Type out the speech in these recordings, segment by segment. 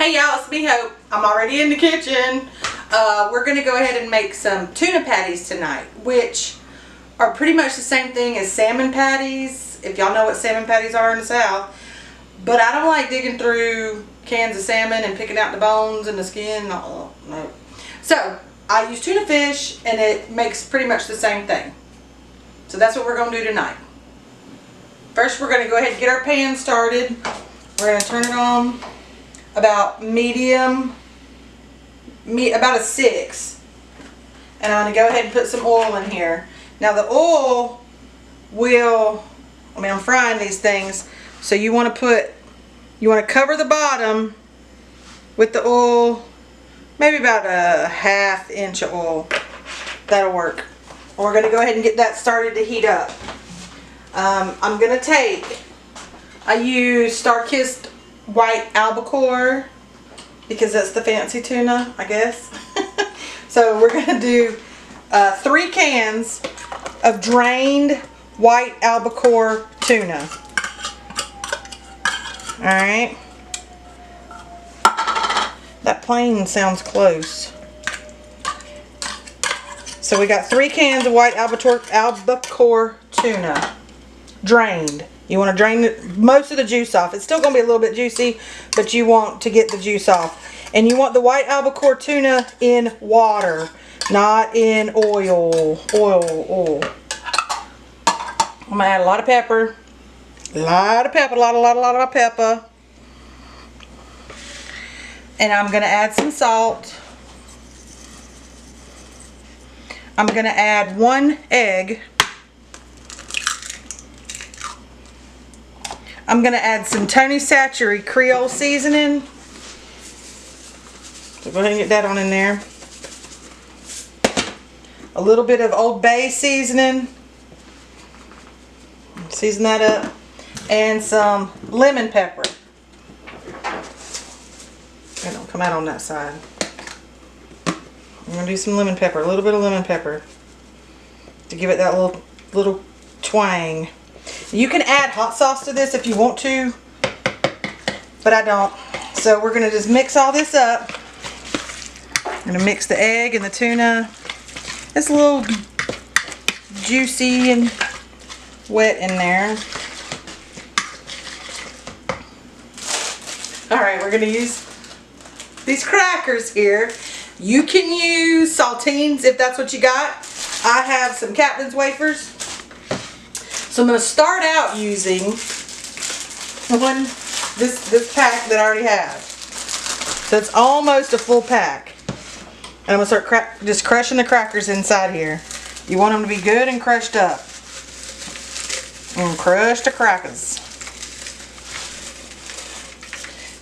Hey y'all, it's me Hope. I'm already in the kitchen. We're gonna go ahead and make some tuna patties tonight, which are pretty much the same thing as salmon patties, if y'all know what salmon patties are in the South. But I don't like digging through cans of salmon and picking out the bones and the skin. No. So I use tuna fish and it makes pretty much the same thing. So that's what we're gonna do tonight. First we're gonna go ahead and get our pan started. We're gonna turn it on about medium, about a 6. And I'm gonna go ahead and put some oil in here. Now the oil will, I'm frying these things, so you want to cover the bottom with the oil, maybe about a 1/2 inch of oil. That'll work. We're gonna go ahead and get that started to heat up. I'm gonna I use Star-Kissed white albacore because that's the fancy tuna, I guess. So we're gonna do 3 cans of drained white albacore tuna. Alright. That plane sounds close. So we got 3 cans of white albacore tuna. Drained. You want to drain most of the juice off. It's still going to be a little bit juicy, but you want to get the juice off. And you want the white albacore tuna in water, not in oil. Oil. I'm going to add a lot of pepper. A lot of pepper. And I'm going to add some salt. I'm going to add 1 egg. I'm going to add some Tony Satchery Creole seasoning. So go ahead and get that on in there. A little bit of Old Bay seasoning. Season that up. And some lemon pepper. It don't come out on that side. I'm going to do some lemon pepper. A little bit of lemon pepper. To give it that little twang. You can add hot sauce to this if you want to, but I don't. So we're going to just mix all this up. I'm going to mix the egg and the tuna. It's a little juicy and wet in there. Alright, we're going to use these crackers here. You can use saltines if that's what you got. I have some Captain's wafers. So I'm going to start out using this pack that I already have. So it's almost a full pack. And I'm going to start just crushing the crackers inside here. You want them to be good and crushed up. And crush the crackers.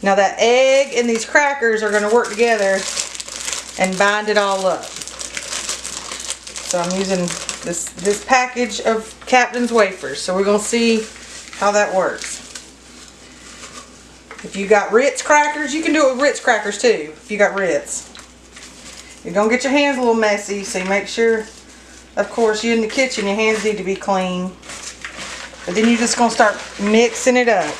Now that egg and these crackers are going to work together and bind it all up. So I'm using this package of Captain's wafers. So we're going to see how that works. If you got Ritz crackers, you can do it with Ritz crackers too. If you got Ritz. You're going to get your hands a little messy, so you make sure, of course, you're in the kitchen, your hands need to be clean. But then you're just going to start mixing it up.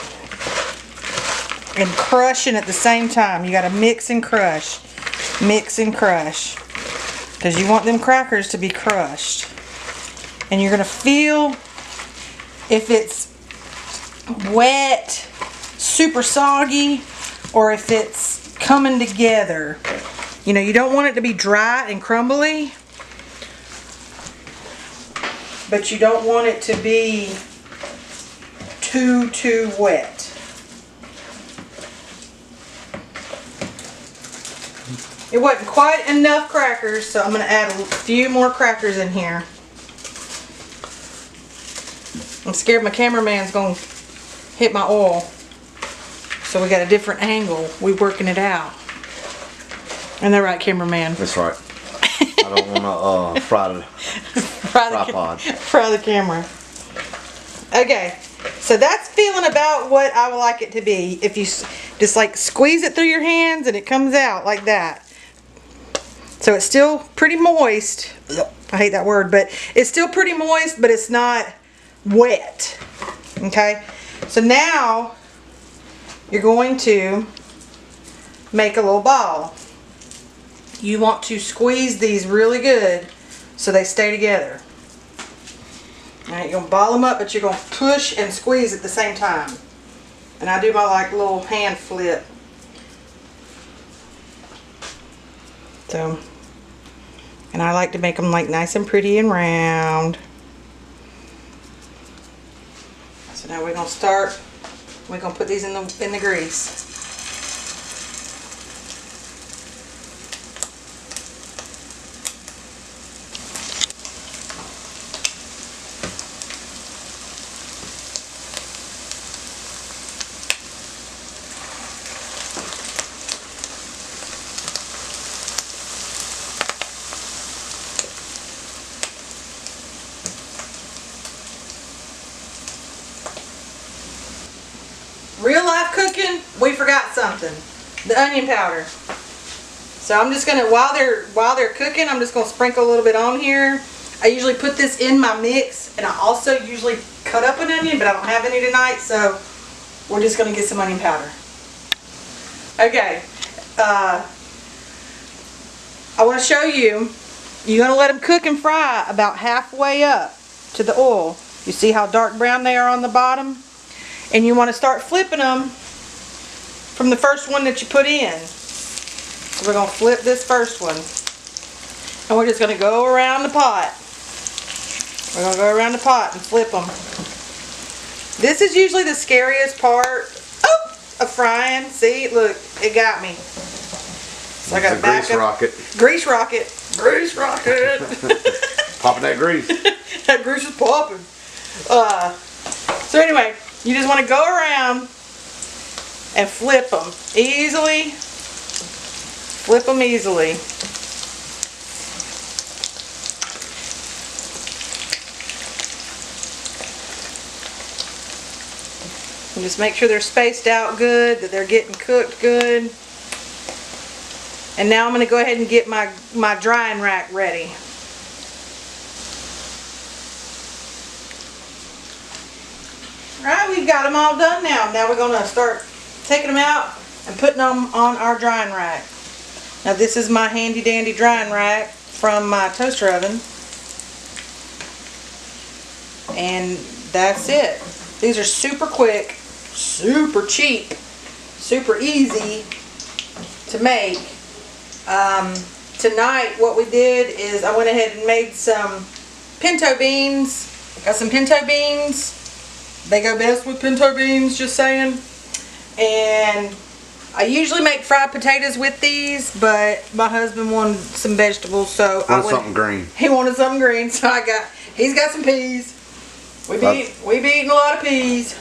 And crushing at the same time. You got to mix and crush. Mix and crush. Because you want them crackers to be crushed. And you're going to feel if it's wet, super soggy, or if it's coming together. You know, you don't want it to be dry and crumbly, but you don't want it to be too wet. It wasn't quite enough crackers, so I'm going to add a few more crackers in here. I'm scared my cameraman's going to hit my oil. So we got a different angle. We're working it out. Isn't that right, cameraman? That's right. I don't want to fry the camera. Okay, so that's feeling about what I would like it to be. If you just like squeeze it through your hands and it comes out like that. So it's still pretty moist. I hate that word, but it's still pretty moist, but it's not wet. Okay, so now you're going to make a little ball. You want to squeeze these really good so they stay together. Alright, you're going to ball them up, but you're going to push and squeeze at the same time. And I do my like little hand flip. So, and I like to make them like nice and pretty and round. So now we're going to start, we're going to put these in the grease. Real life cooking, we forgot something. The onion powder. So I'm just gonna, while they're cooking, I'm just gonna sprinkle a little bit on here. I usually put this in my mix, and I also usually cut up an onion, but I don't have any tonight, so we're just gonna get some onion powder. Okay, I wanna show you, you're gonna let them cook and fry about halfway up to the oil. You see how dark brown they are on the bottom? And you want to start flipping them from the first one that you put in. So we're going to flip this first one. And we're just going to go around the pot. We're going to go around the pot and flip them. This is usually the scariest part of frying. See, look, it got me. So I got to back up. Grease rocket. Grease rocket. Popping that grease. That grease is popping. So anyway, you just want to go around and flip them easily. Flip them easily. And just make sure they're spaced out good, that they're getting cooked good. And now I'm going to go ahead and get my drying rack ready. Alright, we've got them all done now. Now we're going to start taking them out and putting them on our drying rack. Now this is my handy dandy drying rack from my toaster oven. And that's it. These are super quick, super cheap, super easy to make. Tonight what we did is I went ahead and made some pinto beans. Got some pinto beans. They go best with pinto beans, just saying. And I usually make fried potatoes with these, but my husband wanted some vegetables, so something green. He wanted something green, so he's got some peas. We be eating a lot of peas.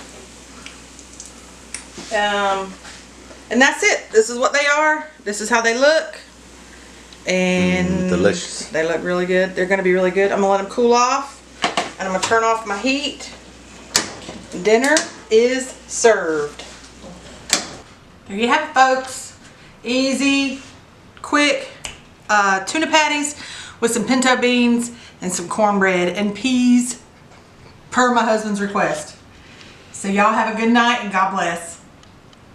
And that's it. This is what they are. This is how they look. And delicious. They look really good. They're going to be really good. I'm going to let them cool off, and I'm going to turn off my heat. Dinner is served. There you have it, folks. Easy, quick tuna patties with some pinto beans and some cornbread and peas per my husband's request. So y'all have a good night and God bless.